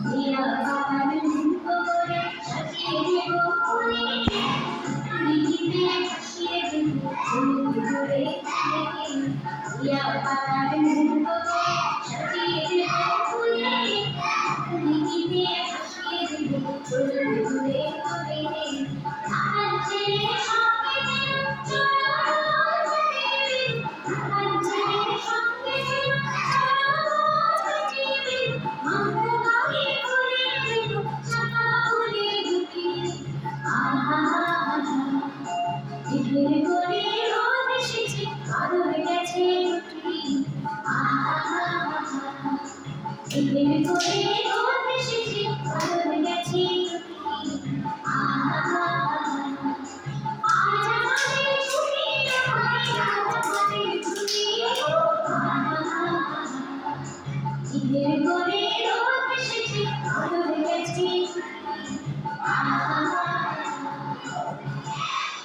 দিয়া বাবার করে সাজিয়ে দেব ফুলে দিদিতে হাসিয়ে দেব ফুল ধরে দিয়া বাবার করে সাজিয়ে দেব ফুলে দিদিতে হাসিয়ে দেব ফুল ধরে আমার ছেলে সঙ্গে চলো আমার ছেলে সঙ্গে চলো আমরা গায়ে করে দেব চাকা উড়ে দুটি আহা ঢের করে রোদ এসেছে আলোর গেছে রুটি আহা ঢের করে রোদ এসেছে আলোর গেছে